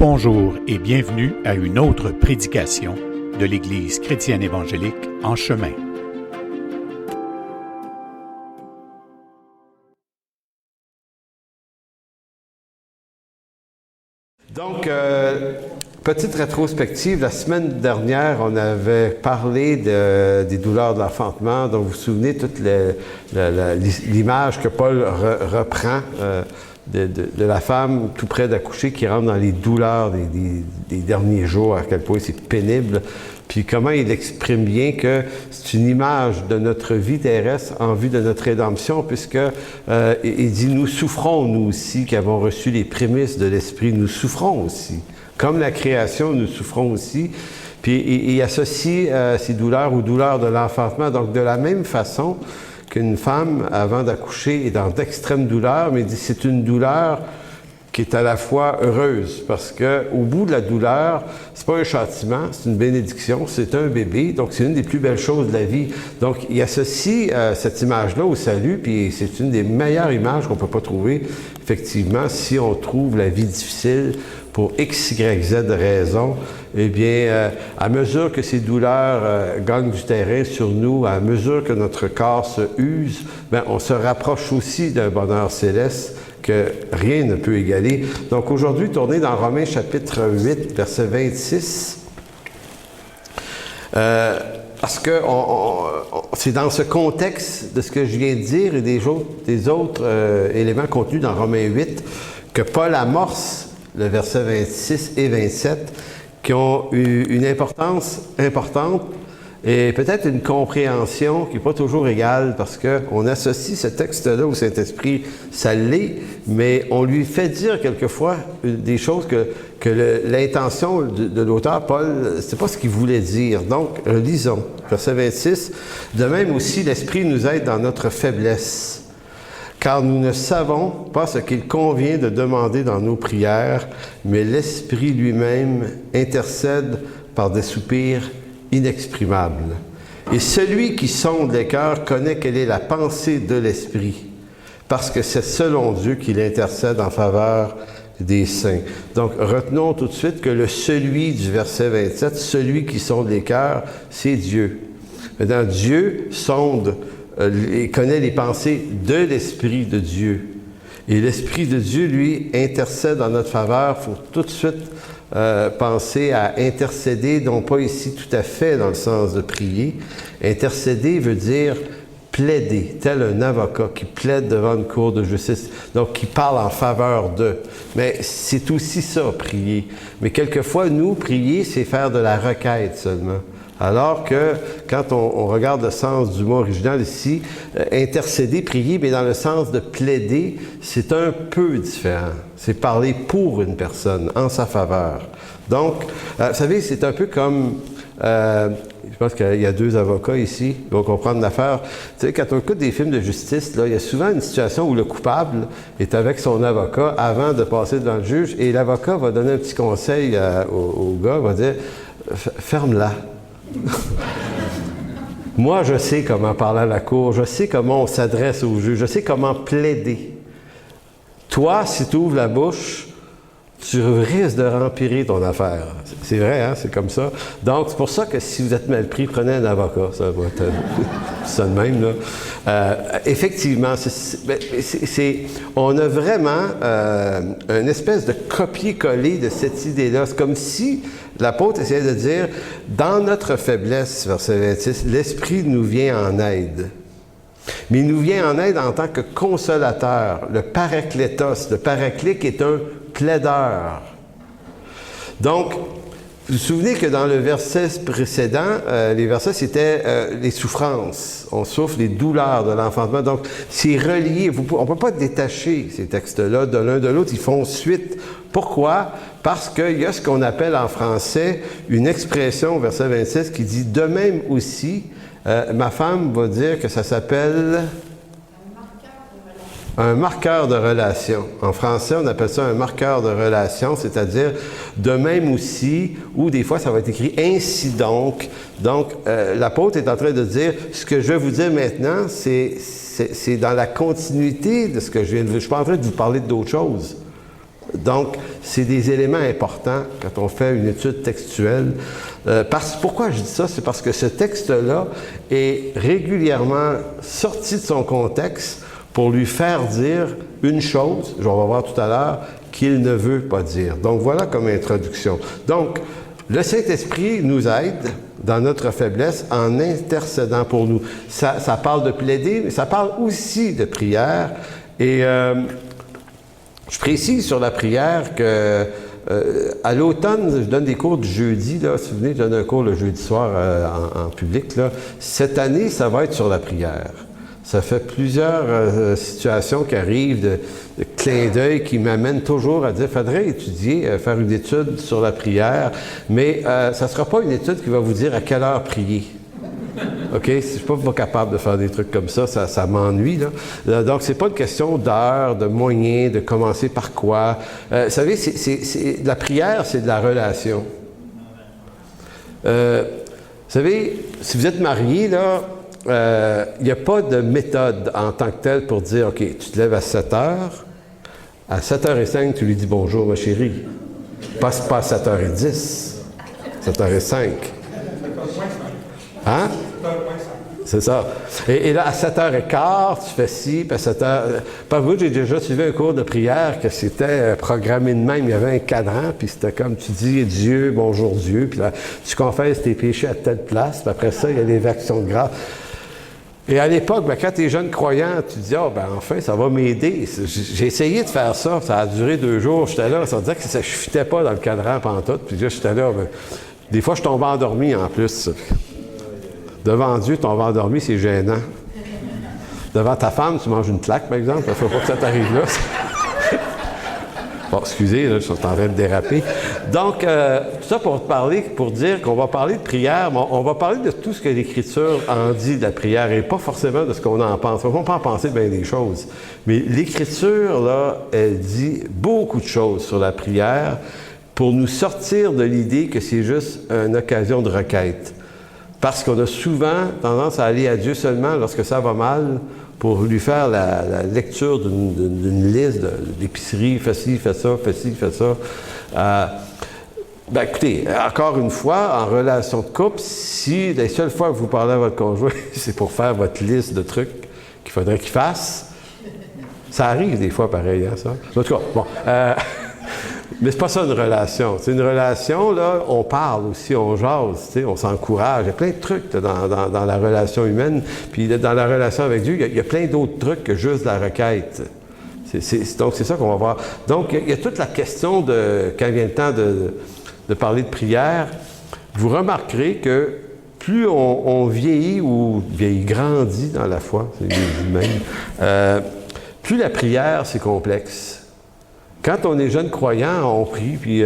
Bonjour et bienvenue à une autre prédication de l'Église chrétienne évangélique En Chemin. Donc, petite rétrospective, la semaine dernière, on avait parlé des douleurs de l'enfantement. Donc, vous vous souvenez toute l'image que Paul reprend de la femme tout près d'accoucher qui rentre dans les douleurs des derniers jours, à quel point c'est pénible. Puis comment il exprime bien que c'est une image de notre vie terrestre en vue de notre rédemption, puisque il dit « Nous souffrons, nous aussi, qui avons reçu les prémices de l'Esprit, nous souffrons aussi. Comme la création, nous souffrons aussi. » Puis il associe ces douleurs aux douleurs de l'enfantement. Donc de la même façon qu'une femme, avant d'accoucher, est dans d'extrêmes douleurs, mais il dit c'est une douleur qui est à la fois heureuse, parce qu'au bout de la douleur, c'est pas un châtiment, c'est une bénédiction, c'est un bébé, donc c'est une des plus belles choses de la vie. Donc il associe cette image-là au salut, puis c'est une des meilleures images qu'on peut pas trouver, effectivement, si on trouve la vie difficile pour X, Y, Z raisons. Eh bien, à mesure que ces douleurs gagnent du terrain sur nous, à mesure que notre corps se use, bien, on se rapproche aussi d'un bonheur céleste que rien ne peut égaler. Donc aujourd'hui, tournez dans Romains chapitre 8, verset 26. Parce que c'est dans ce contexte de ce que je viens de dire et des autres éléments contenus dans Romains 8 que Paul amorce le verset 26 et 27 qui ont eu une importance importante et peut-être une compréhension qui n'est pas toujours égale parce qu'on associe ce texte-là au Saint-Esprit, ça l'est, mais on lui fait dire quelquefois des choses que l'intention de l'auteur, Paul, c'est pas ce qu'il voulait dire. Donc, lisons, verset 26. « De même aussi, l'Esprit nous aide dans notre faiblesse, car nous ne savons pas ce qu'il convient de demander dans nos prières, mais l'Esprit lui-même intercède par des soupirs inexprimables. Et celui qui sonde les cœurs connaît quelle est la pensée de l'Esprit, parce que c'est selon Dieu qu'il intercède en faveur des saints. » Donc, retenons tout de suite que le « celui » du verset 27, celui qui sonde les cœurs, c'est Dieu. Maintenant, Dieu sonde et connaît les pensées de l'Esprit de Dieu. Et l'Esprit de Dieu, lui, intercède en notre faveur. Il faut tout de suite penser à intercéder, non pas ici tout à fait dans le sens de prier. Intercéder veut dire plaider, tel un avocat qui plaide devant une cour de justice, donc qui parle en faveur d'eux. Mais c'est aussi ça, prier. Mais quelquefois, nous, prier, c'est faire de la requête seulement. Alors que, quand on regarde le sens du mot original ici, intercéder, prier, mais dans le sens de plaider, c'est un peu différent. C'est parler pour une personne, en sa faveur. Donc, vous savez, c'est un peu comme, je pense qu'il y a deux avocats ici, ils vont comprendre l'affaire. Tu sais, quand on écoute des films de justice, là, il y a souvent une situation où le coupable est avec son avocat avant de passer devant le juge, et l'avocat va donner un petit conseil au gars, va dire « ferme-la ». Moi, je sais comment parler à la cour, je sais comment on s'adresse au juge, je sais comment plaider. Toi, si tu ouvres la bouche, tu risques de rempirer ton affaire. C'est vrai, hein? C'est comme ça. Donc, c'est pour ça que si vous êtes mal pris, prenez un avocat. Ça va être ça de même, là. Effectivement, on a vraiment une espèce de copier-coller de cette idée-là. C'est comme si l'apôtre essayait de dire, dans notre faiblesse, verset 26, l'Esprit nous vient en aide. Mais il nous vient en aide en tant que consolateur, le paraklétos. Le paraclé qui est un plaideur. Donc, vous vous souvenez que dans le verset précédent, les versets, c'était les souffrances. On souffre les douleurs de l'enfantement. Donc, c'est relié. On ne peut pas détacher ces textes-là de l'un de l'autre. Ils font suite. Pourquoi? Parce qu'il y a ce qu'on appelle en français une expression, verset 26, qui dit « de même aussi ». Ma femme va dire que ça s'appelle un marqueur de relation. En français, on appelle ça un marqueur de relation, c'est-à-dire de même aussi, ou des fois, ça va être écrit ainsi donc. Donc, l'apôtre est en train de dire, ce que je vais vous dire maintenant, c'est dans la continuité de ce que je viens de dire. Je ne suis pas en train de vous parler d'autre chose. Donc, c'est des éléments importants quand on fait une étude textuelle. Pourquoi je dis ça? C'est parce que ce texte-là est régulièrement sorti de son contexte pour lui faire dire une chose, on va voir tout à l'heure, qu'il ne veut pas dire. Donc, voilà comme introduction. Donc, le Saint-Esprit nous aide dans notre faiblesse en intercédant pour nous. Ça parle de plaider, mais ça parle aussi de prière. Et je précise sur la prière que à l'automne, je donne des cours du jeudi. Là, si vous venez, je donne un cours le jeudi soir en public. Là. Cette année, ça va être sur la prière. Ça fait plusieurs situations qui arrivent de clins d'œil qui m'amènent toujours à dire, faudrait étudier, faire une étude sur la prière, mais ça ne sera pas une étude qui va vous dire à quelle heure prier. OK? Je ne suis pas capable de faire des trucs comme ça, ça m'ennuie. Là. Donc, c'est pas une question d'heure, de moyens, de commencer par quoi. Vous savez, la prière, c'est de la relation. Vous savez, si vous êtes marié, là, il n'y a pas de méthode en tant que telle pour dire, OK, tu te lèves à 7 heures, à 7h05, tu lui dis bonjour, ma chérie. Pas à 7h10, 7h05. Hein? C'est ça. Et là, à 7h15, tu fais ci, puis à 7h... Par vous, j'ai déjà suivi un cours de prière que c'était programmé de même. Il y avait un cadran, puis c'était comme tu dis Dieu, bonjour Dieu, puis là, tu confesses tes péchés à telle place, puis après ça, il y a les actions de grâce. Et à l'époque, quand tu es jeune croyant, tu te dis, enfin, ça va m'aider. J'ai essayé de faire ça, ça a duré 2 jours, j'étais là, ça veut dire que ça ne fitait pas dans le cadran pantoute, puis là, j'étais là, des fois, je tombais endormi en plus. Devant Dieu, tomber endormi, c'est gênant. Devant ta femme, tu manges une claque, par exemple, il ne faut pas que ça t'arrive là. Bon, excusez, là, je suis en train de déraper. Donc, tout ça pour dire qu'on va parler de prière, mais on va parler de tout ce que l'Écriture en dit de la prière, et pas forcément de ce qu'on en pense. On peut en penser bien des choses. Mais l'Écriture, là, elle dit beaucoup de choses sur la prière pour nous sortir de l'idée que c'est juste une occasion de requête. Parce qu'on a souvent tendance à aller à Dieu seulement lorsque ça va mal, pour lui faire la lecture d'une liste d'épicerie, fais ci, fais ça, fais ci, fais ça. Écoutez, encore une fois, en relation de couple, si la seule fois que vous parlez à votre conjoint, c'est pour faire votre liste de trucs qu'il faudrait qu'il fasse, ça arrive des fois pareil, hein, ça. En tout cas, bon. Mais c'est pas ça une relation. C'est une relation, là, on parle aussi, on jase, on s'encourage. Il y a plein de trucs dans la relation humaine. Puis dans la relation avec Dieu, il y a plein d'autres trucs que juste la requête. Donc c'est ça qu'on va voir. Donc il y a toute la question de, quand vient le temps de parler de prière, vous remarquerez que plus on vieillit ou grandit dans la foi, c'est même, plus la prière, c'est complexe. Quand on est jeune croyant, on prie, puis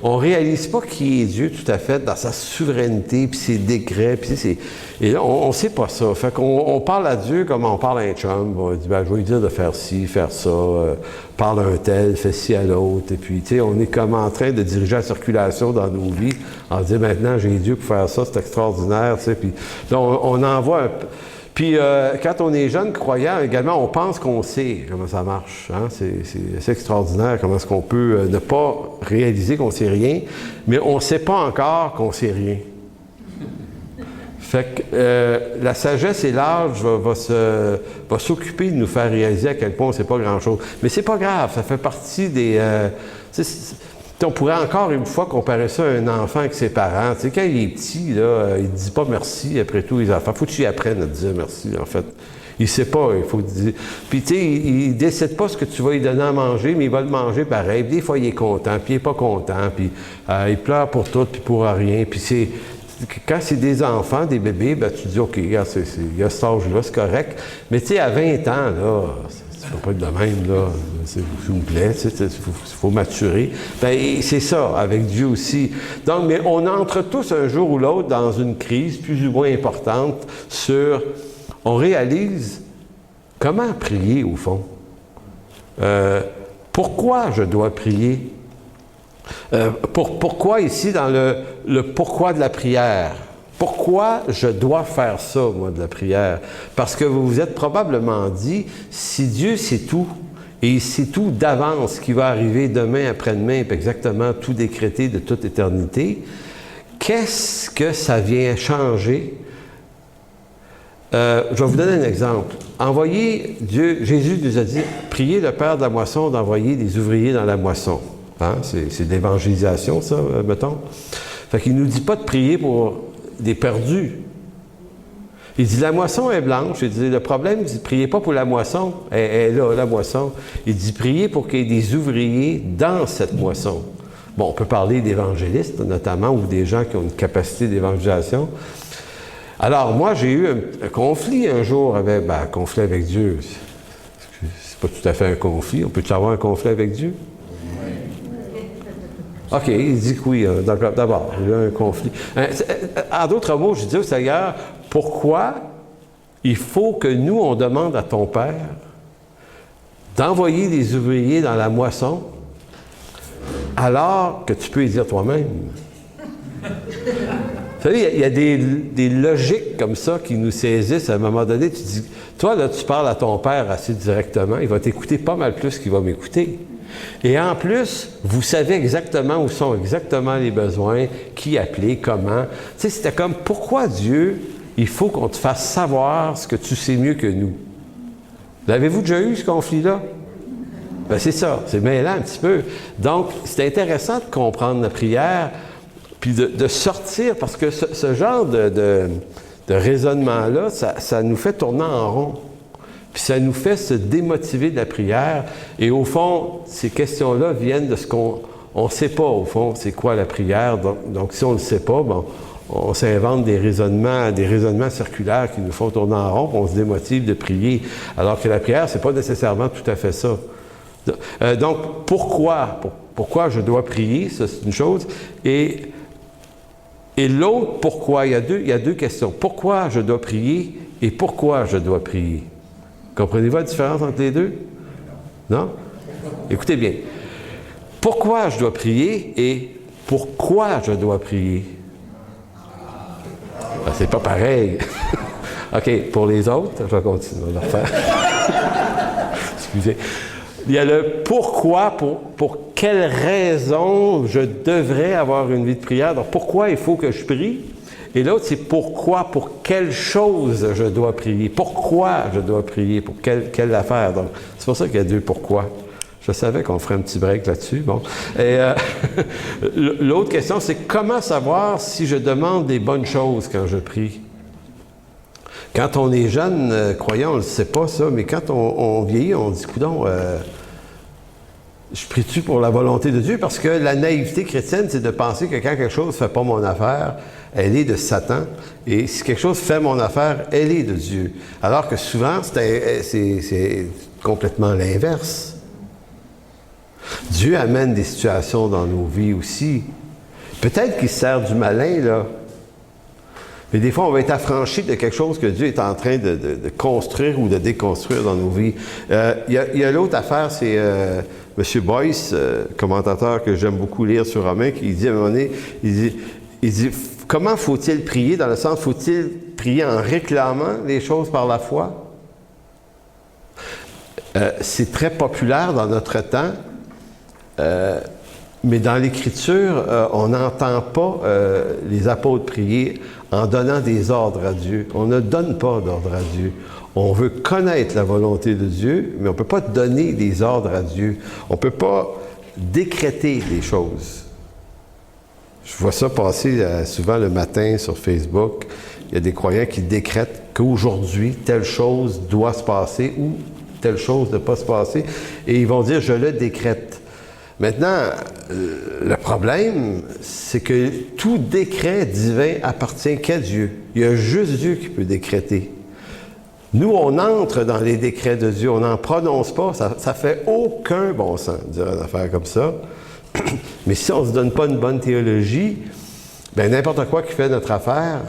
on réalise pas qui est Dieu tout à fait dans sa souveraineté, puis ses décrets, puis et là, on ne sait pas ça. Fait qu'on parle à Dieu comme on parle à un chum. On dit, je vais lui dire de faire ci, faire ça, parle à un tel, fais ci à l'autre. Et puis, tu sais, on est comme en train de diriger la circulation dans nos vies. On dit, maintenant, j'ai Dieu pour faire ça, c'est extraordinaire, tu sais. Puis là, on envoie un... Puis, quand on est jeune croyant, également, on pense qu'on sait comment ça marche. Hein? C'est extraordinaire comment est-ce qu'on peut ne pas réaliser qu'on ne sait rien, mais on ne sait pas encore qu'on ne sait rien. Fait que la sagesse et l'âge va s'occuper de nous faire réaliser à quel point on ne sait pas grand-chose. Mais c'est pas grave, ça fait partie des... on pourrait encore une fois comparer ça à un enfant avec ses parents. Tu sais, quand il est petit, là, il ne dit pas merci après tout les enfants. Il faut que tu y apprennes à dire merci, en fait. Il ne sait pas, il faut dire. Puis, tu sais, il ne décide pas ce que tu vas lui donner à manger, mais il va le manger pareil. Puis, des fois, il est content, puis il n'est pas content, puis il pleure pour tout, puis pour rien. Puis, quand c'est des enfants, des bébés, ben, tu dis, OK, il y a cet âge-là, c'est correct. Mais, tu sais, à 20 ans, là... Ça ne va pas être de même, là. S'il vous plaît, il faut maturer. Bien, c'est ça, avec Dieu aussi. Donc, mais on entre tous un jour ou l'autre dans une crise plus ou moins importante sur... On réalise comment prier, au fond. Pourquoi je dois prier? Pourquoi ici, dans le pourquoi de la prière? Pourquoi je dois faire ça, moi, de la prière? Parce que vous vous êtes probablement dit, si Dieu sait tout, et il sait tout d'avance ce qui va arriver demain, après-demain, puis exactement tout décrété de toute éternité, qu'est-ce que ça vient changer? Je vais vous donner un exemple. Jésus nous a dit, priez le Père de la moisson d'envoyer des ouvriers dans la moisson. Hein? C'est de l'évangélisation, ça, mettons. Fait qu'il ne nous dit pas de prier pour des perdus. Il dit, la moisson est blanche. Il dit, le problème, il dit, priez pas pour la moisson. Elle est là, la moisson. Il dit, priez pour qu'il y ait des ouvriers dans cette moisson. Bon, on peut parler d'évangélistes, notamment, ou des gens qui ont une capacité d'évangélisation. Alors, moi, j'ai eu un conflit un jour un conflit avec Dieu. C'est pas tout à fait un conflit. On peut-tu avoir un conflit avec Dieu? OK, il dit que oui. D'abord, il y a un conflit. En d'autres mots, je dis au Seigneur, pourquoi il faut que nous, on demande à ton Père d'envoyer des ouvriers dans la moisson alors que tu peux y dire toi-même? Vous savez, il y a des logiques comme ça qui nous saisissent. À un moment donné, tu dis, toi, là, tu parles à ton Père assez directement, il va t'écouter pas mal plus qu'il va m'écouter. Et en plus, vous savez exactement où sont exactement les besoins, qui appeler, comment. Tu sais, c'était comme, pourquoi Dieu, il faut qu'on te fasse savoir ce que tu sais mieux que nous? L'avez-vous déjà eu, ce conflit-là? Ben, c'est ça, c'est mêlant un petit peu. Donc, c'est intéressant de comprendre la prière, puis de sortir, parce que ce genre de raisonnement-là, ça nous fait tourner en rond. Puis ça nous fait se démotiver de la prière. Et au fond, ces questions-là viennent de ce qu'on ne sait pas, au fond, c'est quoi la prière. Donc si on ne le sait pas, bon, on s'invente des raisonnements circulaires qui nous font tourner en rond, puis on se démotive de prier. Alors que la prière, c'est pas nécessairement tout à fait ça. Donc, pourquoi je dois prier, ça c'est une chose. Et l'autre, pourquoi? Il y a deux questions. Pourquoi je dois prier et pourquoi je dois prier? Comprenez-vous la différence entre les deux? Non? Écoutez bien. Pourquoi je dois prier et pourquoi je dois prier? Ben, c'est pas pareil. OK, pour les autres, je vais continuer à le refaire. Excusez. Il y a le pourquoi, pour quelle raison je devrais avoir une vie de prière. Donc, pourquoi il faut que je prie? Et l'autre, c'est pourquoi, pour quelle chose je dois prier. Pourquoi je dois prier, pour quelle affaire. Donc, c'est pour ça qu'il y a deux pourquoi. Je savais qu'on ferait un petit break là-dessus. Bon. Et l'autre question, c'est comment savoir si je demande des bonnes choses quand je prie? Quand on est jeune, croyant, on ne le sait pas ça, mais quand on vieillit, on dit, coudonc, je prie-tu pour la volonté de Dieu? Parce que la naïveté chrétienne, c'est de penser que quand quelque chose ne fait pas mon affaire, elle est de Satan. Et si quelque chose fait mon affaire, elle est de Dieu. Alors que souvent, c'est complètement l'inverse. Dieu amène des situations dans nos vies aussi. Peut-être qu'il se sert du malin, là. Mais des fois, on va être affranchi de quelque chose que Dieu est en train de construire ou de déconstruire dans nos vies. Il y a l'autre affaire, c'est M. Boyce, commentateur que j'aime beaucoup lire sur Romains, qui dit à un moment donné, il dit comment faut-il prier? Dans le sens, faut-il prier en réclamant les choses par la foi? C'est très populaire dans notre temps, mais dans l'Écriture, on n'entend pas les apôtres prier en donnant des ordres à Dieu. On ne donne pas d'ordre à Dieu. On veut connaître la volonté de Dieu, mais on ne peut pas donner des ordres à Dieu. On ne peut pas décréter des choses. Je vois ça passer souvent le matin sur Facebook. Il y a des croyants qui décrètent qu'aujourd'hui, telle chose doit se passer ou telle chose ne pas se passer. Et ils vont dire, je le décrète. Maintenant, le problème, c'est que tout décret divin appartient qu'à Dieu. Il y a juste Dieu qui peut décréter. Nous, on entre dans les décrets de Dieu, on n'en prononce pas, ça fait aucun bon sens de dire une affaire comme ça. Mais si on ne se donne pas une bonne théologie, bien n'importe quoi qui fait notre affaire.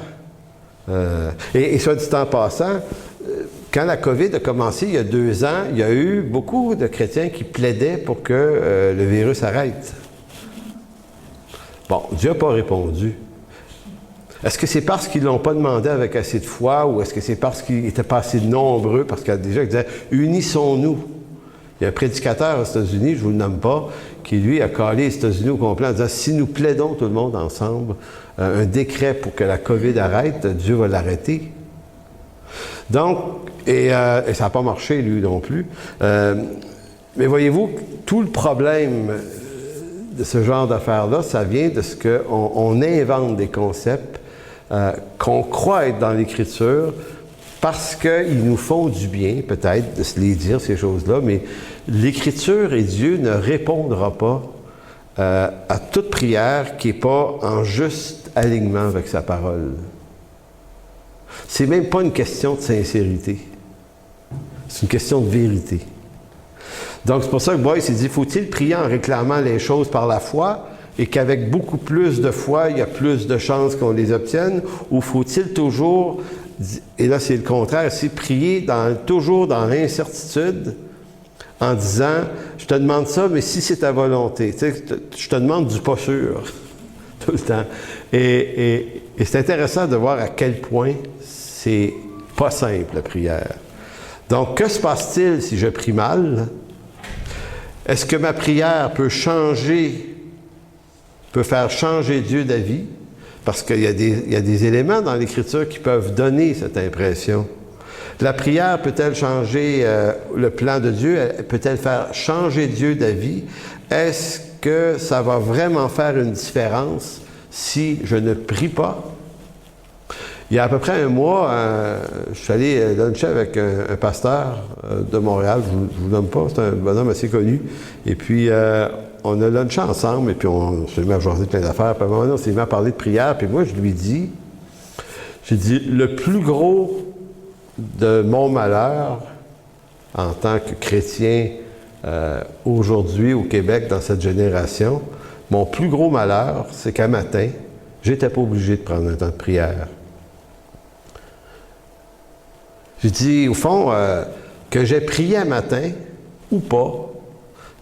Et soit dit en passant, quand la COVID a commencé il y a 2 ans, il y a eu beaucoup de chrétiens qui plaidaient pour que le virus arrête. Bon, Dieu n'a pas répondu. Est-ce que c'est parce qu'ils ne l'ont pas demandé avec assez de foi ou est-ce que c'est parce qu'ils n'étaient pas assez nombreux? Parce qu'il déjà, il disait, unissons-nous. Il y a un prédicateur aux États-Unis, je ne vous le nomme pas, qui lui a calé les États-Unis au complet en disant « Si nous plaidons tout le monde ensemble un décret pour que la COVID arrête, Dieu va l'arrêter. » Donc, et ça n'a pas marché, lui non plus. Mais voyez-vous, tout le problème de ce genre d'affaires-là, ça vient de ce qu'on invente des concepts qu'on croit être dans l'Écriture parce qu'ils nous font du bien, peut-être, de se les dire, ces choses-là, mais l'Écriture et Dieu ne répondra pas à toute prière qui n'est pas en juste alignement avec sa parole. C'est même pas une question de sincérité. C'est une question de vérité. Donc, c'est pour ça que Boyce s'est dit, faut-il prier en réclamant les choses par la foi et qu'avec beaucoup plus de foi, il y a plus de chances qu'on les obtienne, ou faut-il toujours, et là c'est le contraire, c'est prier toujours dans l'incertitude en disant, je te demande ça, mais si c'est ta volonté, tu sais, je te demande du pas sûr, tout le temps. Et c'est intéressant de voir à quel point c'est pas simple la prière. Donc, que se passe-t-il si je prie mal? Est-ce que ma prière peut faire changer Dieu d'avis? Parce qu'il y a des éléments dans l'Écriture qui peuvent donner cette impression. La prière peut-elle changer le plan de Dieu? Peut-elle faire changer Dieu d'avis? Est-ce que ça va vraiment faire une différence si je ne prie pas? Il y a à peu près un mois, je suis allé luncher avec un pasteur de Montréal, je ne vous nomme pas, c'est un bonhomme assez connu. Et puis, on a lunché ensemble, et puis on s'est mis à jaser plein d'affaires. Puis à un moment donné, on s'est mis à parler de prière, puis moi, je lui ai dit, le plus gros de mon malheur, en tant que chrétien aujourd'hui au Québec, dans cette génération, mon plus gros malheur, c'est qu'un matin, j'étais pas obligé de prendre un temps de prière. J'ai dit, au fond, que j'ai prié un matin ou pas,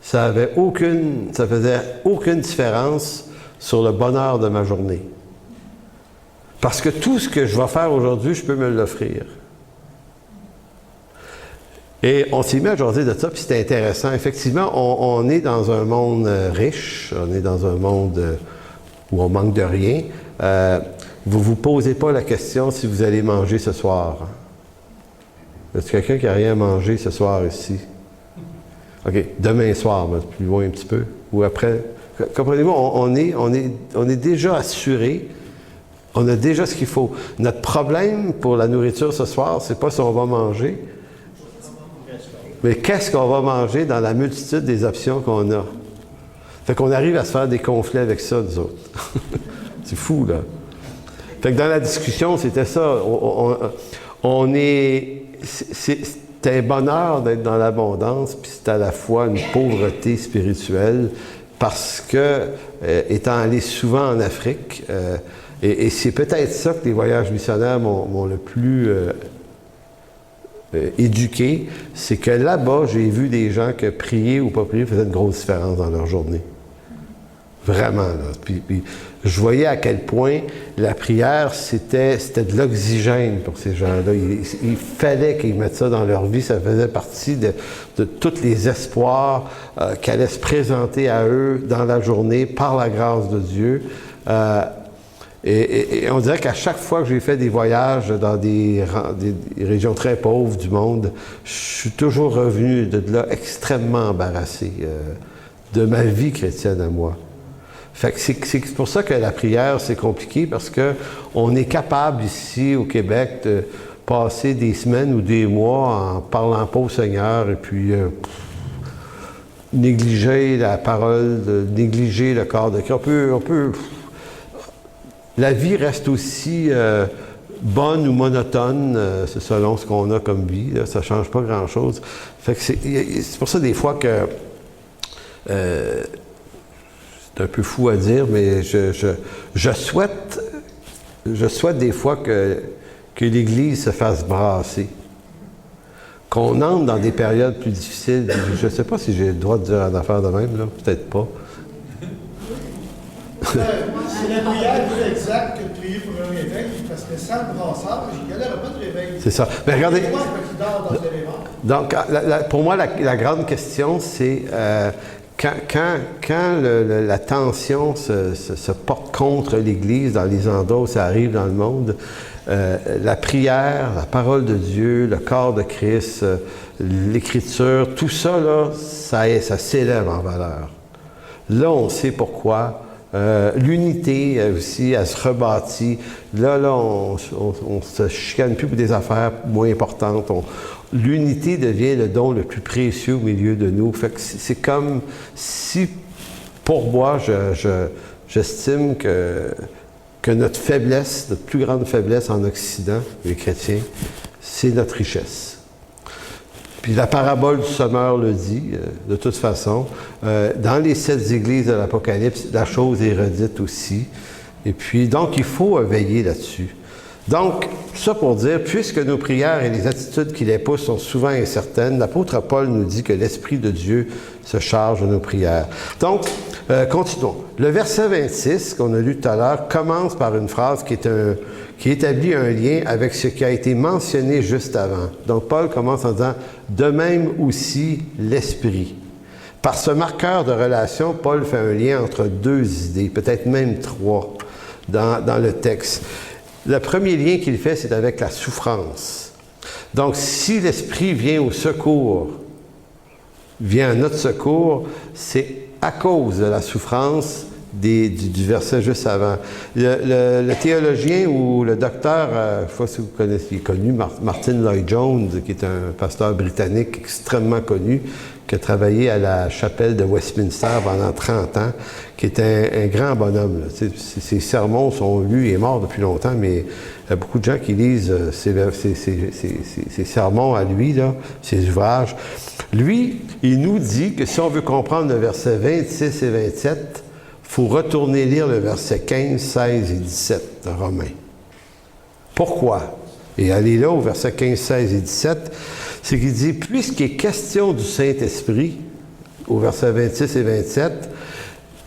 ça faisait aucune différence sur le bonheur de ma journée. Parce que tout ce que je vais faire aujourd'hui, je peux me l'offrir. Et on s'est mis à jaser de ça, puis c'était intéressant. Effectivement, on est dans un monde riche, on est dans un monde où on manque de rien. Vous ne vous posez pas la question si vous allez manger ce soir. Est-ce que quelqu'un qui n'a rien à manger ce soir ici? OK, demain soir, plus loin un petit peu, ou après. Comprenez-vous, on est déjà assuré, on a déjà ce qu'il faut. Notre problème pour la nourriture ce soir, c'est pas si on va manger, mais qu'est-ce qu'on va manger dans la multitude des options qu'on a. Fait qu'on arrive à se faire des conflits avec ça, nous autres. C'est fou, là. Fait que dans la discussion, c'était ça. C'est un bonheur d'être dans l'abondance, puis c'est à la fois une pauvreté spirituelle, parce que, étant allé souvent en Afrique, et c'est peut-être ça que les voyages missionnaires m'ont le plus éduqué, c'est que là-bas, j'ai vu des gens que prier ou pas prier faisait une grosse différence dans leur journée. Vraiment, là. Puis je voyais à quel point la prière, c'était de l'oxygène pour ces gens-là. Il fallait qu'ils mettent ça dans leur vie. Ça faisait partie de tous les espoirs qui allaient se présenter à eux dans la journée par la grâce de Dieu. Et on dirait qu'à chaque fois que j'ai fait des voyages dans des régions très pauvres du monde, je suis toujours revenu de là extrêmement embarrassé de ma vie chrétienne à moi. Fait que c'est pour ça que la prière, c'est compliqué, parce qu'on est capable ici, au Québec, de passer des semaines ou des mois en parlant pas au Seigneur, et puis négliger la parole, négliger le corps de Christ. La vie reste aussi bonne ou monotone, c'est selon ce qu'on a comme vie, là, ça ne change pas grand-chose. Fait que c'est pour ça des fois que... c'est un peu fou à dire, mais je souhaite des fois que l'Église se fasse brasser. Qu'on entre dans des périodes plus difficiles. Je ne sais pas si j'ai le droit de dire une affaire de même, là. Peut-être pas. C'est la prière plus exacte que de prier pour un réveil, parce que sans le brassage, il n'y aurait pas de réveil. C'est ça. Mais regardez. Donc, pour moi, la grande question, c'est quand la tension se porte contre l'Église dans les endroits où ça arrive dans le monde, la prière, la parole de Dieu, le corps de Christ, l'Écriture, tout ça, là, ça s'élève en valeur. Là, on sait pourquoi. L'unité aussi, elle se rebâtit. Là, on se chicane plus pour des affaires moins importantes. L'unité devient le don le plus précieux au milieu de nous. Fait que c'est comme si, pour moi, j'estime que notre faiblesse, notre plus grande faiblesse en Occident, les chrétiens, c'est notre richesse. Puis la parabole du semeur le dit, de toute façon. Dans les 7 églises de l'Apocalypse, la chose est redite aussi. Et puis, donc, il faut veiller là-dessus. Donc, ça pour dire, puisque nos prières et les attitudes qui les poussent sont souvent incertaines, l'apôtre Paul nous dit que l'Esprit de Dieu se charge de nos prières. Donc, continuons. Le verset 26, qu'on a lu tout à l'heure, commence par une phrase qui établit un lien avec ce qui a été mentionné juste avant. Donc, Paul commence en disant « de même aussi l'Esprit ». Par ce marqueur de relation, Paul fait un lien entre 2 idées, peut-être même 3, dans le texte. Le premier lien qu'il fait, c'est avec la souffrance. Donc, si l'Esprit vient au secours, vient à notre secours, c'est à cause de la souffrance du verset juste avant. Le théologien ou le docteur, je ne sais pas si vous connaissez, il est connu, Martin Lloyd-Jones, qui est un pasteur britannique extrêmement connu, qui a travaillé à la chapelle de Westminster pendant 30 ans, qui est un grand bonhomme. Ses sermons sont lus, il est mort depuis longtemps, mais il y a beaucoup de gens qui lisent ses sermons à lui, là, ses ouvrages. Lui, il nous dit que si on veut comprendre le verset 26 et 27, il faut retourner lire le verset 15, 16 et 17 de Romains. Pourquoi? Et allez là au verset 15, 16 et 17, c'est qu'il dit, puisqu'il est question du Saint-Esprit, au verset 26 et 27,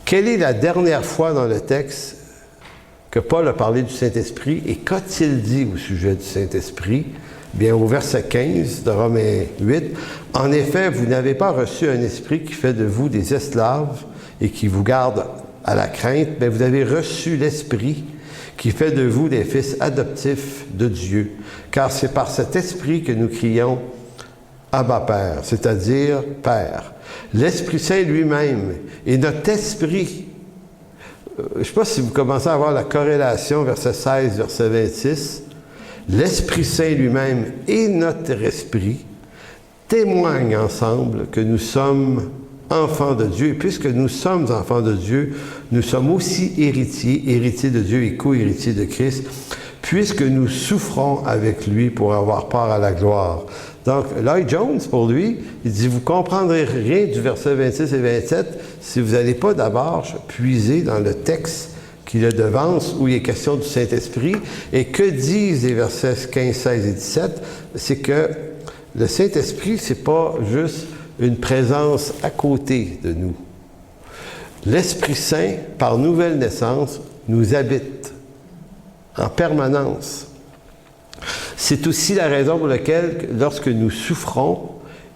quelle est la dernière fois dans le texte que Paul a parlé du Saint-Esprit et qu'a-t-il dit au sujet du Saint-Esprit? Bien, au verset 15 de Romains 8, « En effet, vous n'avez pas reçu un esprit qui fait de vous des esclaves et qui vous garde à la crainte, mais vous avez reçu l'Esprit qui fait de vous des fils adoptifs de Dieu. Car c'est par cet Esprit que nous crions « Abba Père », c'est-à-dire « Père ». L'Esprit Saint lui-même et notre esprit, je ne sais pas si vous commencez à avoir la corrélation, verset 16, verset 26, l'Esprit Saint lui-même et notre esprit témoignent ensemble que nous sommes enfants de Dieu. Et puisque nous sommes enfants de Dieu, nous sommes aussi héritiers de Dieu et co-héritiers de Christ, puisque nous souffrons avec lui pour avoir part à la gloire. Donc, Lloyd-Jones, pour lui, il dit, vous ne comprendrez rien du verset 26 et 27 si vous n'allez pas d'abord puiser dans le texte qui le devance, où il est question du Saint-Esprit. Et que disent les versets 15, 16 et 17? C'est que le Saint-Esprit, c'est pas juste une présence à côté de nous. L'Esprit Saint, par nouvelle naissance, nous habite en permanence. C'est aussi la raison pour laquelle, lorsque nous souffrons,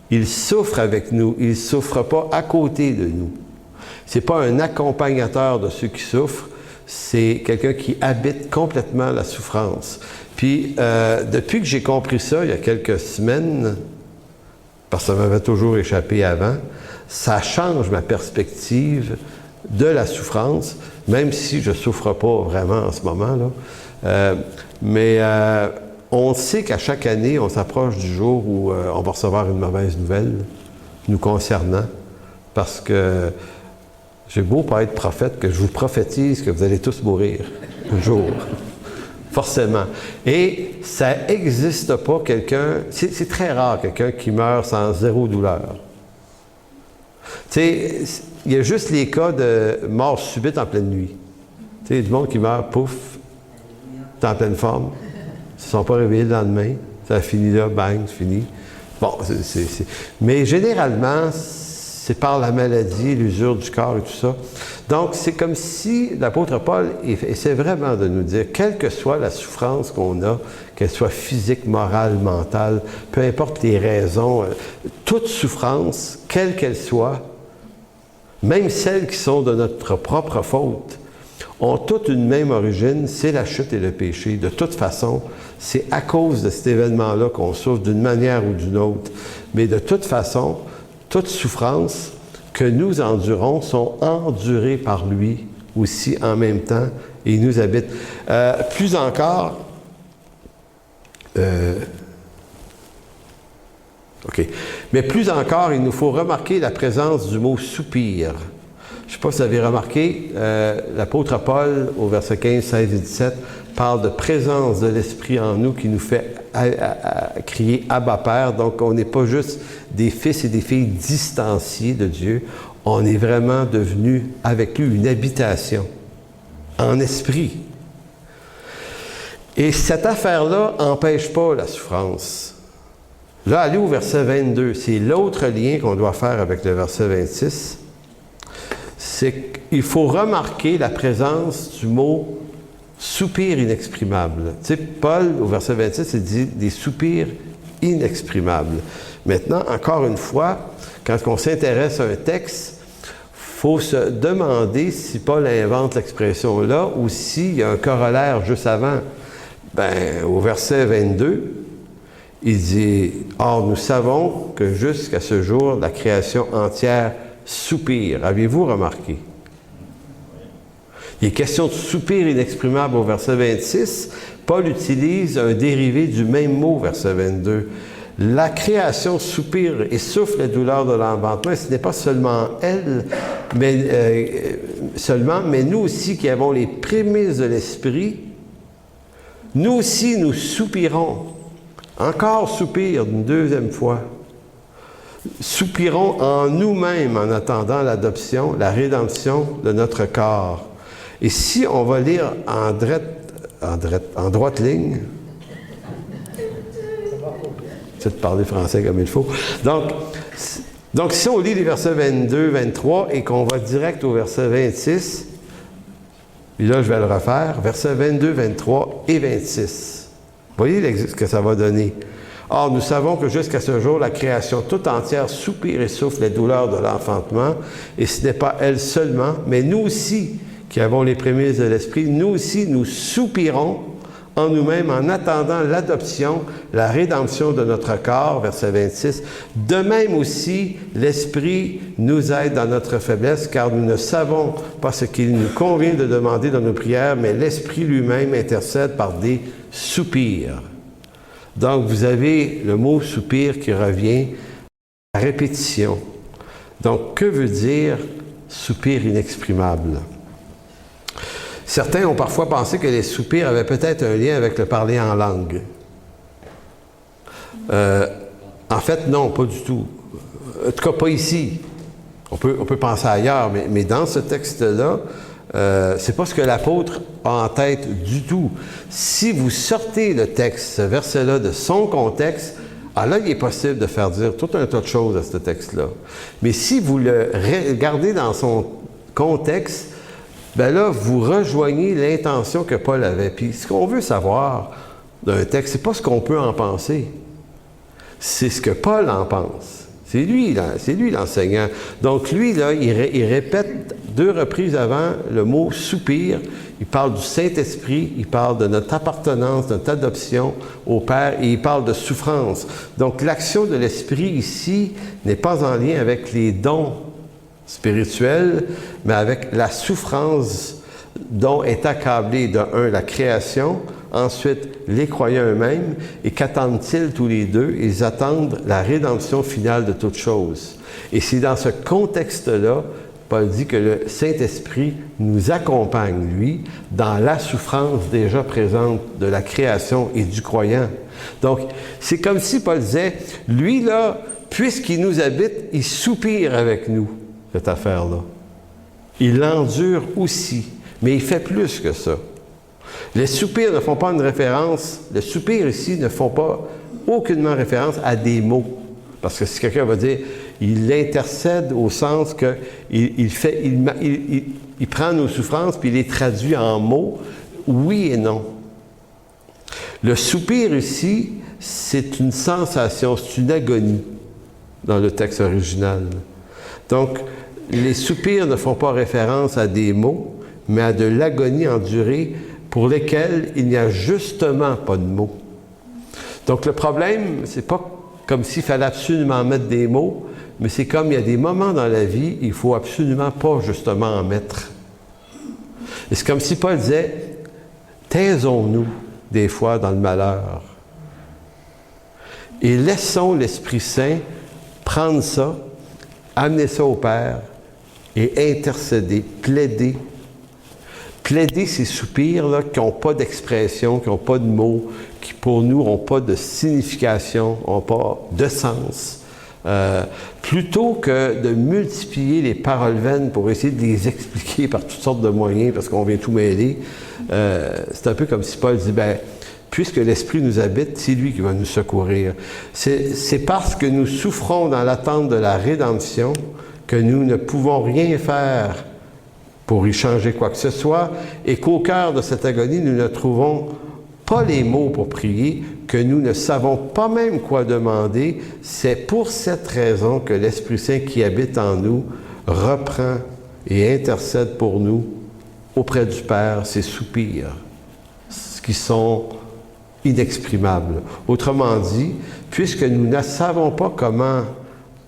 il souffre avec nous. Il ne souffre pas à côté de nous. Ce n'est pas un accompagnateur de ceux qui souffrent, c'est quelqu'un qui habite complètement la souffrance. Puis, depuis que j'ai compris ça, il y a quelques semaines, parce que ça m'avait toujours échappé avant, ça change ma perspective de la souffrance, même si je ne souffre pas vraiment en ce moment, là. Mais on sait qu'à chaque année, on s'approche du jour où on va recevoir une mauvaise nouvelle nous concernant, parce que j'ai beau pas être prophète, que je vous prophétise que vous allez tous mourir un jour. Forcément. Et ça n'existe pas quelqu'un, c'est très rare quelqu'un qui meurt sans zéro douleur. Tu sais, il y a juste les cas de mort subite en pleine nuit. Tu sais, du monde qui meurt, pouf, en pleine forme, ils ne se sont pas réveillés le lendemain, ça a fini là, bang, c'est fini. Bon, mais généralement, c'est par la maladie, l'usure du corps et tout ça. Donc, c'est comme si l'apôtre Paul essaie vraiment de nous dire, quelle que soit la souffrance qu'on a, qu'elle soit physique, morale, mentale, peu importe les raisons, toute souffrance, quelle qu'elle soit, même celles qui sont de notre propre faute, ont toutes une même origine, c'est la chute et le péché. De toute façon, c'est à cause de cet événement-là qu'on souffre d'une manière ou d'une autre. Mais de toute façon, toute souffrance que nous endurons sont endurées par lui aussi en même temps et il nous habite. Plus encore, mais plus encore, il nous faut remarquer la présence du mot soupir. Je ne sais pas si vous avez remarqué, l'apôtre Paul, au verset 15, 16 et 17, parle de présence de l'Esprit en nous qui nous fait crier « Abba Père ». Donc, on n'est pas juste des fils et des filles distanciés de Dieu. On est vraiment devenu avec lui une habitation en esprit. Et cette affaire-là n'empêche pas la souffrance. Là, allez au verset 22. C'est l'autre lien qu'on doit faire avec le verset 26. C'est qu'il faut remarquer la présence du mot « soupir inexprimable ». Tu sais, Paul, au verset 26, il dit « des soupirs inexprimables ». Maintenant, encore une fois, quand on s'intéresse à un texte, il faut se demander si Paul invente l'expression-là ou s'il y a un corollaire juste avant. Ben, au verset 22, il dit « Or, nous savons que jusqu'à ce jour, la création entière soupir. » Avez-vous remarqué? Il est question de soupir inexprimable au verset 26. Paul utilise un dérivé du même mot, verset 22. La création soupire et souffle les douleurs de l'enfantement. Ce n'est pas seulement elle, mais nous aussi qui avons les prémices de l'Esprit, nous aussi nous soupirons. Encore soupir une deuxième fois. Soupirons en nous-mêmes en attendant l'adoption, la rédemption de notre corps. Et si on va lire en droite ligne, c'est de parler français comme il faut. Donc, si on lit les versets 22, 23 et qu'on va direct au verset 26, puis là, je vais le refaire, versets 22, 23 et 26. Voyez ce que ça va donner. Or, nous savons que jusqu'à ce jour, la création toute entière soupire et souffle les douleurs de l'enfantement, et ce n'est pas elle seulement, mais nous aussi, qui avons les prémices de l'Esprit, nous aussi, nous soupirons en nous-mêmes en attendant l'adoption, la rédemption de notre corps, verset 26. De même aussi, l'Esprit nous aide dans notre faiblesse, car nous ne savons pas ce qu'il nous convient de demander dans nos prières, mais l'Esprit lui-même intercède par des soupirs. Donc, vous avez le mot « soupir » qui revient à répétition. Donc, que veut dire « soupir inexprimable » ? Certains ont parfois pensé que les soupirs avaient peut-être un lien avec le parler en langue. En fait, non, pas du tout. En tout cas, pas ici. On peut penser ailleurs, mais dans ce texte-là, c'est pas ce que l'apôtre a en tête du tout. Si vous sortez le texte, ce verset-là, de son contexte, alors là, il est possible de faire dire tout un tas de choses à ce texte-là. Mais si vous le regardez dans son contexte, bien là, vous rejoignez l'intention que Paul avait. Puis ce qu'on veut savoir d'un texte, c'est pas ce qu'on peut en penser. C'est ce que Paul en pense. C'est lui l'enseignant. Donc lui, là, il répète 2 reprises avant le mot « soupir ». Il parle du Saint-Esprit, il parle de notre appartenance, notre adoption au Père, et il parle de souffrance. Donc l'action de l'Esprit ici n'est pas en lien avec les dons spirituels, mais avec la souffrance dont est accablée de un, la création, ensuite les croyants eux-mêmes, et qu'attendent-ils tous les deux? Ils attendent la rédemption finale de toutes choses. Et c'est dans ce contexte-là, Paul dit que le Saint-Esprit nous accompagne, lui, dans la souffrance déjà présente de la création et du croyant. Donc, c'est comme si Paul disait, lui, là, puisqu'il nous habite, il soupire avec nous, cette affaire-là. Il l'endure aussi, mais il fait plus que ça. Les soupirs ne font pas une référence, les soupirs ici ne font pas aucunement référence à des mots. Parce que si quelqu'un va dire, il intercède au sens que il prend nos souffrances puis il les traduit en mots, oui et non. Le soupir ici, c'est une sensation, c'est une agonie dans le texte original. Donc, les soupirs ne font pas référence à des mots, mais à de l'agonie endurée pour lesquels il n'y a justement pas de mots. Donc, le problème, c'est pas comme s'il fallait absolument mettre des mots, mais c'est comme il y a des moments dans la vie, il ne faut absolument pas justement en mettre. Et c'est comme si Paul disait, taisons-nous des fois dans le malheur. Et laissons l'Esprit Saint prendre ça, amener ça au Père et intercéder, plaider. Plaider ces soupirs-là qui n'ont pas d'expression, qui n'ont pas de mots, qui pour nous n'ont pas de signification, n'ont pas de sens. Plutôt que de multiplier les paroles vaines pour essayer de les expliquer par toutes sortes de moyens, parce qu'on vient tout mêler, c'est un peu comme si Paul dit, puisque l'Esprit nous habite, c'est lui qui va nous secourir. C'est parce que nous souffrons dans l'attente de la rédemption que nous ne pouvons rien faire pour y changer quoi que ce soit, et qu'au cœur de cette agonie, nous ne trouvons pas les mots pour prier, que nous ne savons pas même quoi demander. C'est pour cette raison que l'Esprit Saint qui habite en nous reprend et intercède pour nous auprès du Père ces soupirs, qui sont inexprimables. Autrement dit, puisque nous ne savons pas comment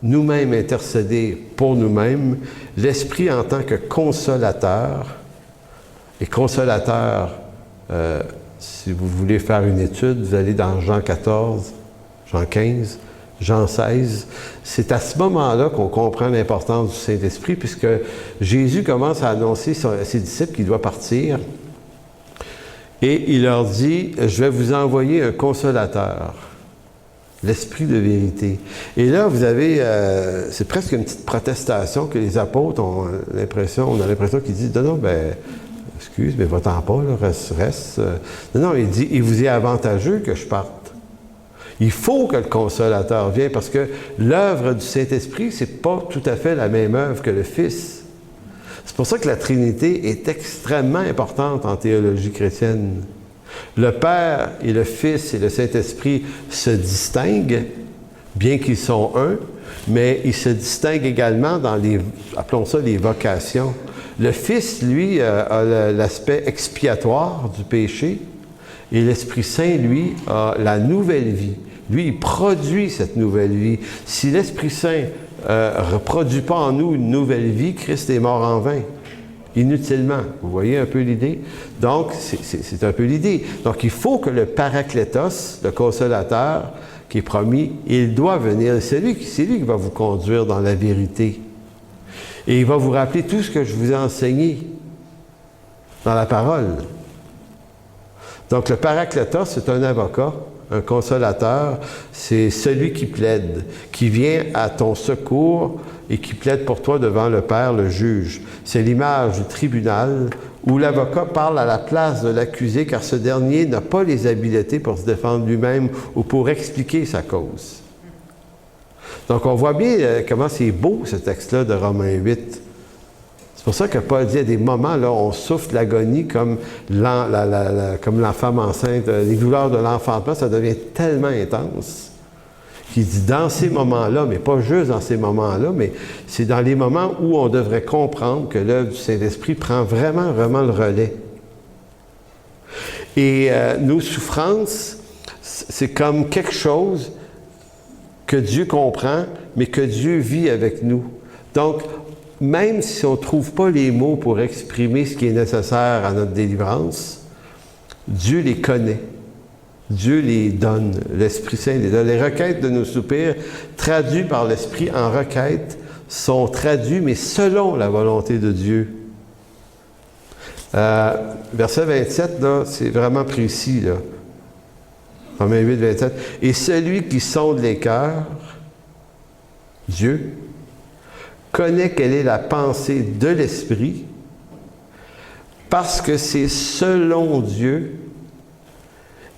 nous-mêmes intercéder pour nous-mêmes, l'Esprit en tant que consolateur, et consolateur, si vous voulez faire une étude, vous allez dans Jean 14, Jean 15, Jean 16. C'est à ce moment-là qu'on comprend l'importance du Saint-Esprit, puisque Jésus commence à annoncer à ses disciples qu'il doit partir. Et il leur dit, je vais vous envoyer un consolateur, l'Esprit de vérité. Et là, vous avez, c'est presque une petite protestation que les apôtres ont l'impression, on a l'impression qu'ils disent, non, excuse, mais va-t'en pas, là, reste. Non, il dit, il vous est avantageux que je parte. Il faut que le consolateur vienne, parce que l'œuvre du Saint-Esprit, c'est pas tout à fait la même œuvre que le Fils. C'est pour ça que la Trinité est extrêmement importante en théologie chrétienne. Le Père et le Fils et le Saint-Esprit se distinguent, bien qu'ils sont un, mais ils se distinguent également dans les, appelons ça les vocations. Le Fils, lui, a l'aspect expiatoire du péché, et l'Esprit Saint, lui, a la nouvelle vie. Lui, il produit cette nouvelle vie. Si l'Esprit Saint ne reproduit pas en nous une nouvelle vie, Christ est mort en vain, inutilement. Vous voyez un peu l'idée? Donc, c'est un peu l'idée. Donc, il faut que le Paraclétos, le consolateur, qui est promis, il doit venir. C'est lui qui va vous conduire dans la vérité. Et il va vous rappeler tout ce que je vous ai enseigné dans la parole. Donc, le Paraclétos, c'est un avocat, un consolateur, c'est celui qui plaide, qui vient à ton secours et qui plaide pour toi devant le Père, le juge. C'est l'image du tribunal où l'avocat parle à la place de l'accusé car ce dernier n'a pas les habiletés pour se défendre lui-même ou pour expliquer sa cause. Donc, on voit bien comment c'est beau ce texte-là de Romains 8. C'est pour ça que Paul dit à des moments, là, on souffre l'agonie comme la femme enceinte, les douleurs de l'enfantement, ça devient tellement intense qu'il dit dans ces moments-là, mais pas juste dans ces moments-là, mais c'est dans les moments où on devrait comprendre que l'œuvre du Saint-Esprit prend vraiment, vraiment le relais. Et nos souffrances, c'est comme quelque chose que Dieu comprend, mais que Dieu vit avec nous. Donc, même si on ne trouve pas les mots pour exprimer ce qui est nécessaire à notre délivrance, Dieu les connaît. Dieu les donne. L'Esprit Saint les donne. Les requêtes de nos soupirs, traduits par l'Esprit en requêtes, sont traduits, mais selon la volonté de Dieu. Verset 27, là, c'est vraiment précis, là. Romains 8, 27. « Et celui qui sonde les cœurs, Dieu, connaît quelle est la pensée de l'Esprit, parce que c'est selon Dieu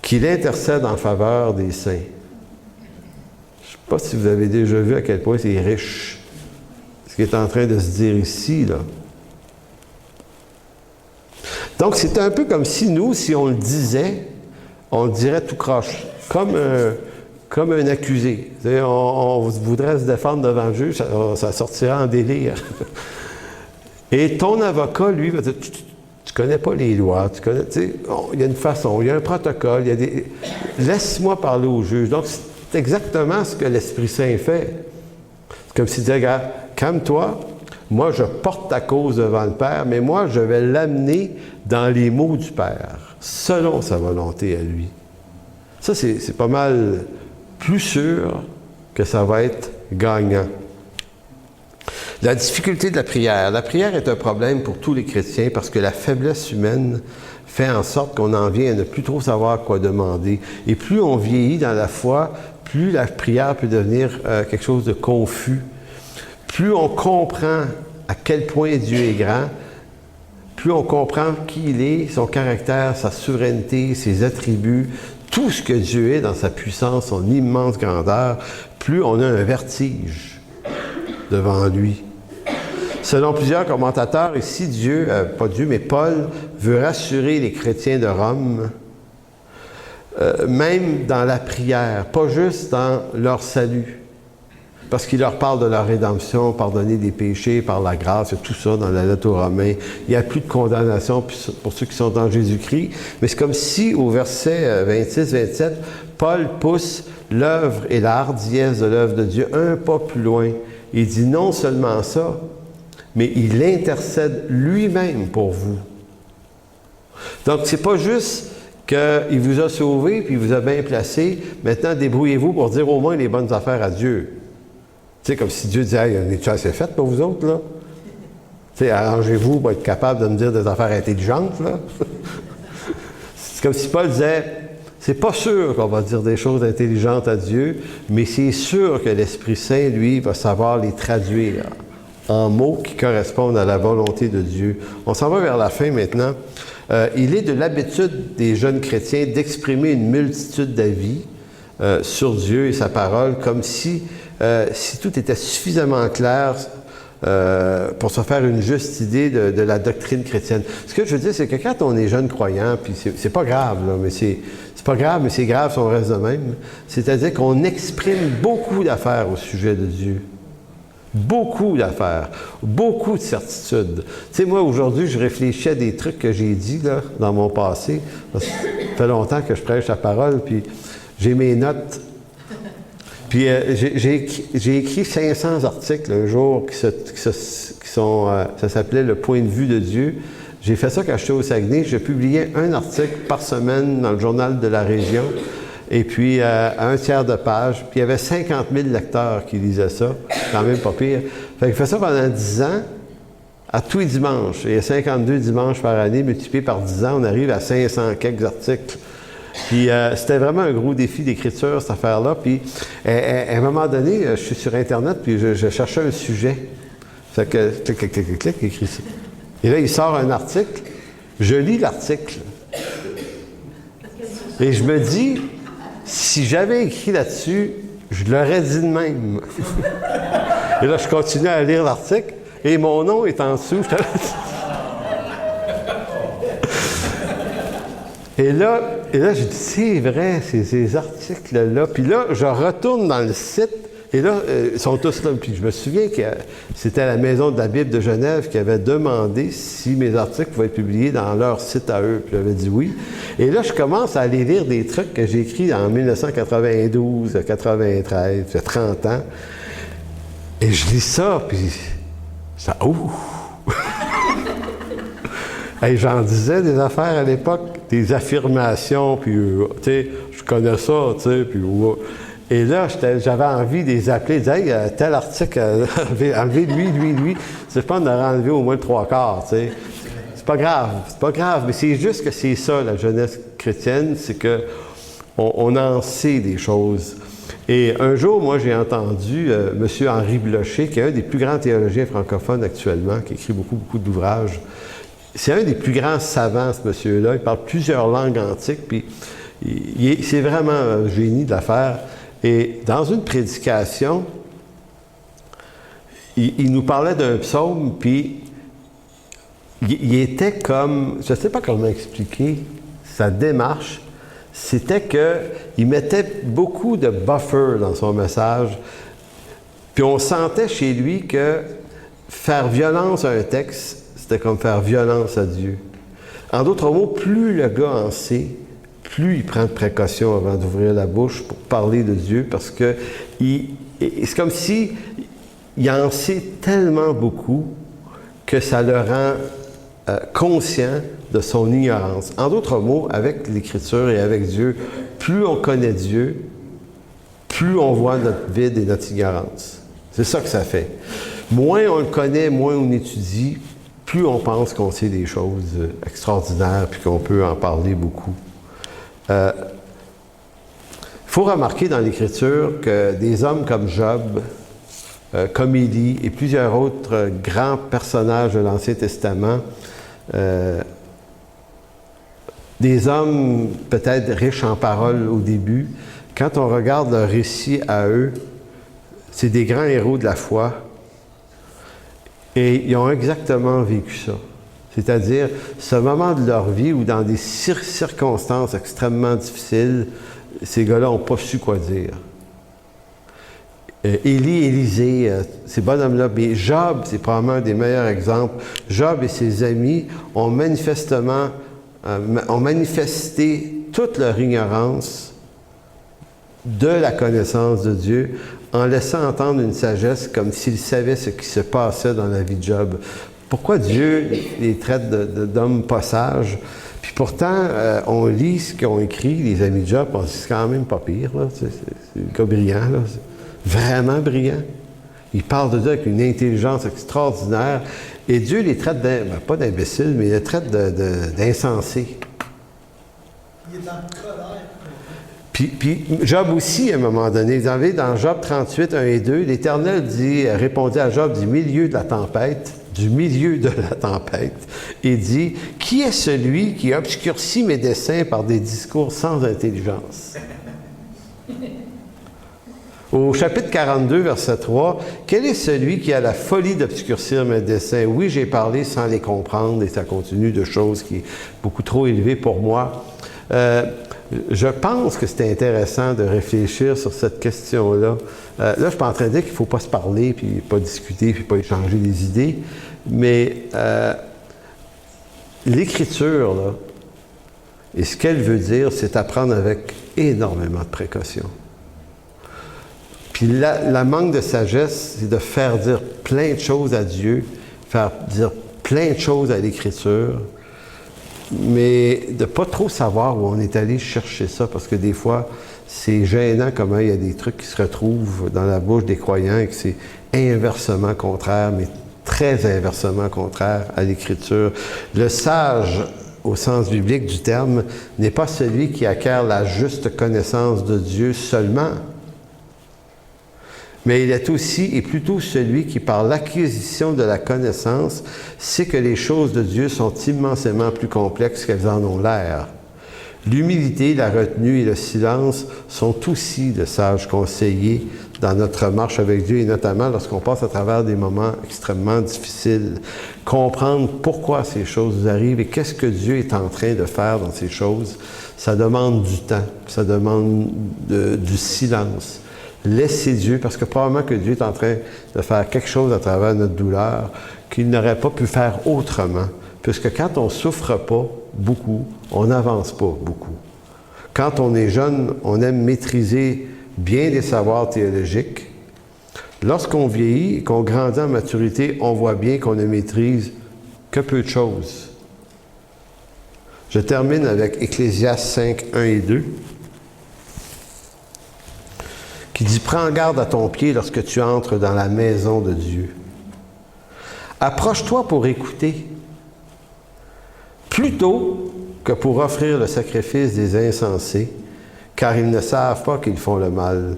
qu'il intercède en faveur des saints. » Je sais pas si vous avez déjà vu à quel point c'est riche. Ce qui est en train de se dire ici, là. Donc, c'est un peu comme si nous, si on le disait, on le dirait tout croche. Comme un accusé. On voudrait se défendre devant le juge, ça sortira en délire. Et ton avocat, lui, va dire, tu connais pas les lois, tu connais, il y a une façon, il y a un protocole, il y a des... Laisse-moi parler au juge. Donc, c'est exactement ce que l'Esprit Saint fait. C'est comme s'il disait, regarde, calme-toi, moi, je porte ta cause devant le Père, mais moi, je vais l'amener dans les mots du Père, selon sa volonté à lui. Ça, c'est pas mal plus sûr que ça va être gagnant. La difficulté de la prière. La prière est un problème pour tous les chrétiens parce que la faiblesse humaine fait en sorte qu'on en vient à ne plus trop savoir quoi demander. Et plus on vieillit dans la foi, plus la prière peut devenir quelque chose de confus. Plus on comprend à quel point Dieu est grand, plus on comprend qui il est, son caractère, sa souveraineté, ses attributs, tout ce que Dieu est dans sa puissance, son immense grandeur, plus on a un vertige devant lui. Selon plusieurs commentateurs, ici, pas Dieu, mais Paul veut rassurer les chrétiens de Rome, même dans la prière, pas juste dans leur salut, parce qu'il leur parle de leur rédemption, pardonner des péchés par la grâce, il y a tout ça dans la lettre aux Romains. Il n'y a plus de condamnation pour ceux qui sont en Jésus-Christ, mais c'est comme si, au verset 26-27, Paul pousse l'œuvre et la hardiesse de l'œuvre de Dieu un pas plus loin. Il dit non seulement ça, mais il intercède lui-même pour vous. Donc, c'est pas juste qu'il vous a sauvé puis il vous a bien placé. Maintenant, débrouillez-vous pour dire au moins les bonnes affaires à Dieu. Tu sais, comme si Dieu disait, hey, on est-tu assez fait pour vous autres, là? Tu sais, arrangez-vous pour être capable de me dire des affaires intelligentes, là. C'est comme si Paul disait, c'est pas sûr qu'on va dire des choses intelligentes à Dieu, mais c'est sûr que l'Esprit Saint, lui, va savoir les traduire en mots qui correspondent à la volonté de Dieu. On s'en va vers la fin maintenant. Il est de l'habitude des jeunes chrétiens d'exprimer une multitude d'avis sur Dieu et sa parole, comme si tout était suffisamment clair pour se faire une juste idée de la doctrine chrétienne. Ce que je veux dire, c'est que quand on est jeune croyant, puis c'est pas grave, là, mais c'est pas grave, mais c'est grave si on reste de même, c'est-à-dire qu'on exprime beaucoup d'affaires au sujet de Dieu. Beaucoup d'affaires, beaucoup de certitudes. Tu sais, moi, aujourd'hui, je réfléchis à des trucs que j'ai dit là, dans mon passé. Ça fait longtemps que je prêche la parole, puis j'ai mes notes. Puis j'ai écrit 500 articles un jour ça s'appelait « Le point de vue de Dieu ». J'ai fait ça quand j'étais au Saguenay. Je publiais un article par semaine dans le journal de la région. Et puis, à un tiers de page. Puis, il y avait 50 000 lecteurs qui lisaient ça. Quand même pas pire. Fait qu'il fait ça pendant 10 ans, à tous les dimanches. Et il y a 52 dimanches par année, multiplié par 10 ans, on arrive à 500 quelques articles. Puis, c'était vraiment un gros défi d'écriture, cette affaire-là. Puis, à un moment donné, je suis sur Internet, puis je cherchais un sujet. Fait que, clic, écrit ça. Et là, il sort un article. Je lis l'article. Et je me dis... Si j'avais écrit là-dessus, je l'aurais dit de même. Et là, je continue à lire l'article, et mon nom est en dessous. Et là, j'ai dit, c'est vrai, ces articles-là. Puis là, je retourne dans le site, et là, ils sont tous là. Puis je me souviens que c'était la Maison de la Bible de Genève qui avait demandé si mes articles pouvaient être publiés dans leur site à eux. Puis j'avais dit oui. Et là, je commence à aller lire des trucs que j'ai écrits en 1992, 93, il y a 30 ans. Et je lis ça, puis ça, ouh! Hey, j'en disais des affaires à l'époque, des affirmations, puis, tu sais, je connais ça, tu sais, puis... Et là, j'avais envie de les appeler, de dire, hey, tel article, enlevez lui. C'est pas d'en enlever au moins le 3/4, tu sais. C'est pas grave, mais c'est juste que c'est ça, la jeunesse chrétienne, c'est que on en sait des choses. Et un jour, moi, j'ai entendu M. Henri Blocher, qui est un des plus grands théologiens francophones actuellement, qui écrit beaucoup d'ouvrages. C'est un des plus grands savants, ce monsieur-là. Il parle plusieurs langues antiques, puis c'est vraiment un génie de l'affaire. Et dans une prédication, il nous parlait d'un psaume, puis il était comme, je ne sais pas comment expliquer sa démarche, c'était qu'il mettait beaucoup de buffer dans son message, puis on sentait chez lui que faire violence à un texte, c'était comme faire violence à Dieu. En d'autres mots, plus le gars en sait, plus il prend de précautions avant d'ouvrir la bouche pour parler de Dieu, parce que c'est comme si il en sait tellement beaucoup que ça le rend conscient de son ignorance. En d'autres mots, avec l'Écriture et avec Dieu, plus on connaît Dieu, plus on voit notre vide et notre ignorance. C'est ça que ça fait. Moins on le connaît, moins on étudie, plus on pense qu'on sait des choses extraordinaires puis qu'on peut en parler beaucoup. Il faut remarquer dans l'Écriture que des hommes comme Job, comme Élie et plusieurs autres grands personnages de l'Ancien Testament, des hommes peut-être riches en paroles au début, quand on regarde leur récit à eux, c'est des grands héros de la foi et ils ont exactement vécu ça. C'est-à-dire, ce moment de leur vie où dans des circonstances extrêmement difficiles, ces gars-là n'ont pas su quoi dire. Élie, Élisée, ces bonhommes-là, mais Job, c'est probablement un des meilleurs exemples. Job et ses amis ont manifesté toute leur ignorance de la connaissance de Dieu en laissant entendre une sagesse comme s'ils savaient ce qui se passait dans la vie de Job. Pourquoi Dieu les traite d'hommes pas sages? Puis pourtant, on lit ce qu'ils ont écrit, les amis de Job, on dit c'est quand même pas pire, là. C'est un gars brillant, là. Vraiment brillant. Il parle de Dieu avec une intelligence extraordinaire. Et Dieu les traite, pas d'imbéciles, mais il les traite d'insensés. Il est en colère. Puis Job aussi, à un moment donné, vous avez dans Job 38, 1 et 2, l'Éternel répondit à Job du milieu de la tempête, et dit, « Qui est celui qui obscurcit mes desseins par des discours sans intelligence? » Au chapitre 42, verset 3, « Quel est celui qui a la folie d'obscurcir mes desseins? Oui, j'ai parlé sans les comprendre, et ça continue de choses qui est beaucoup trop élevée pour moi. » Je pense que c'est intéressant de réfléchir sur cette question-là. Là, je ne suis pas en train de dire qu'il ne faut pas se parler, puis pas discuter, puis pas échanger des idées, mais l'Écriture, là, et ce qu'elle veut dire, c'est apprendre avec énormément de précaution. Puis la manque de sagesse, c'est de faire dire plein de choses à Dieu, faire dire plein de choses à l'Écriture, mais de ne pas trop savoir où on est allé chercher ça, parce que des fois, c'est gênant comment il y a des trucs qui se retrouvent dans la bouche des croyants et que c'est inversement contraire, mais très inversement contraire à l'Écriture. Le sage, au sens biblique du terme, n'est pas celui qui acquiert la juste connaissance de Dieu seulement, mais il est aussi et plutôt celui qui, par l'acquisition de la connaissance, sait que les choses de Dieu sont immensément plus complexes qu'elles en ont l'air. L'humilité, la retenue et le silence sont aussi de sages conseillers dans notre marche avec Dieu, et notamment lorsqu'on passe à travers des moments extrêmement difficiles. Comprendre pourquoi ces choses arrivent et qu'est-ce que Dieu est en train de faire dans ces choses, ça demande du temps, ça demande du silence. Laissez Dieu, parce que probablement que Dieu est en train de faire quelque chose à travers notre douleur qu'il n'aurait pas pu faire autrement. Puisque quand on ne souffre pas beaucoup, on n'avance pas beaucoup. Quand on est jeune, on aime maîtriser bien les savoirs théologiques. Lorsqu'on vieillit et qu'on grandit en maturité, on voit bien qu'on ne maîtrise que peu de choses. Je termine avec Ecclésiaste 5, 1 et 2. Qui dit « Prends garde à ton pied lorsque tu entres dans la maison de Dieu. Approche-toi pour écouter, plutôt que pour offrir le sacrifice des insensés, car ils ne savent pas qu'ils font le mal.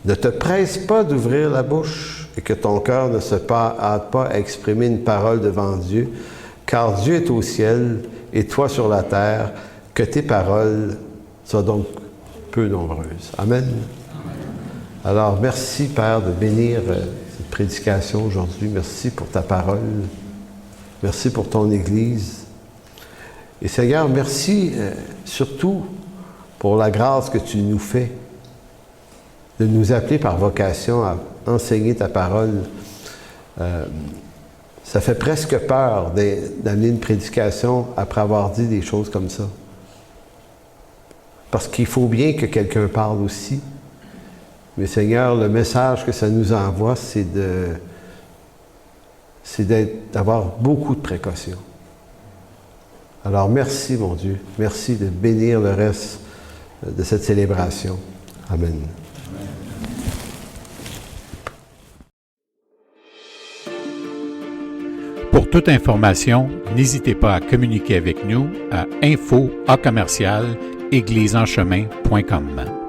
Ne te presse pas d'ouvrir la bouche et que ton cœur ne se hâte pas à exprimer une parole devant Dieu, car Dieu est au ciel et toi sur la terre, que tes paroles soient donc peu nombreuses. » Amen. Alors, merci, Père, de bénir cette prédication aujourd'hui. Merci pour ta parole. Merci pour ton Église. Et Seigneur, merci surtout pour la grâce que tu nous fais de nous appeler par vocation à enseigner ta parole. Ça fait presque peur d'amener une prédication après avoir dit des choses comme ça. Parce qu'il faut bien que quelqu'un parle aussi. Mais Seigneur, le message que ça nous envoie, c'est d'avoir beaucoup de précautions. Alors merci, mon Dieu. Merci de bénir le reste de cette célébration. Amen. Pour toute information, n'hésitez pas à communiquer avec nous à info@église-en-chemin.com.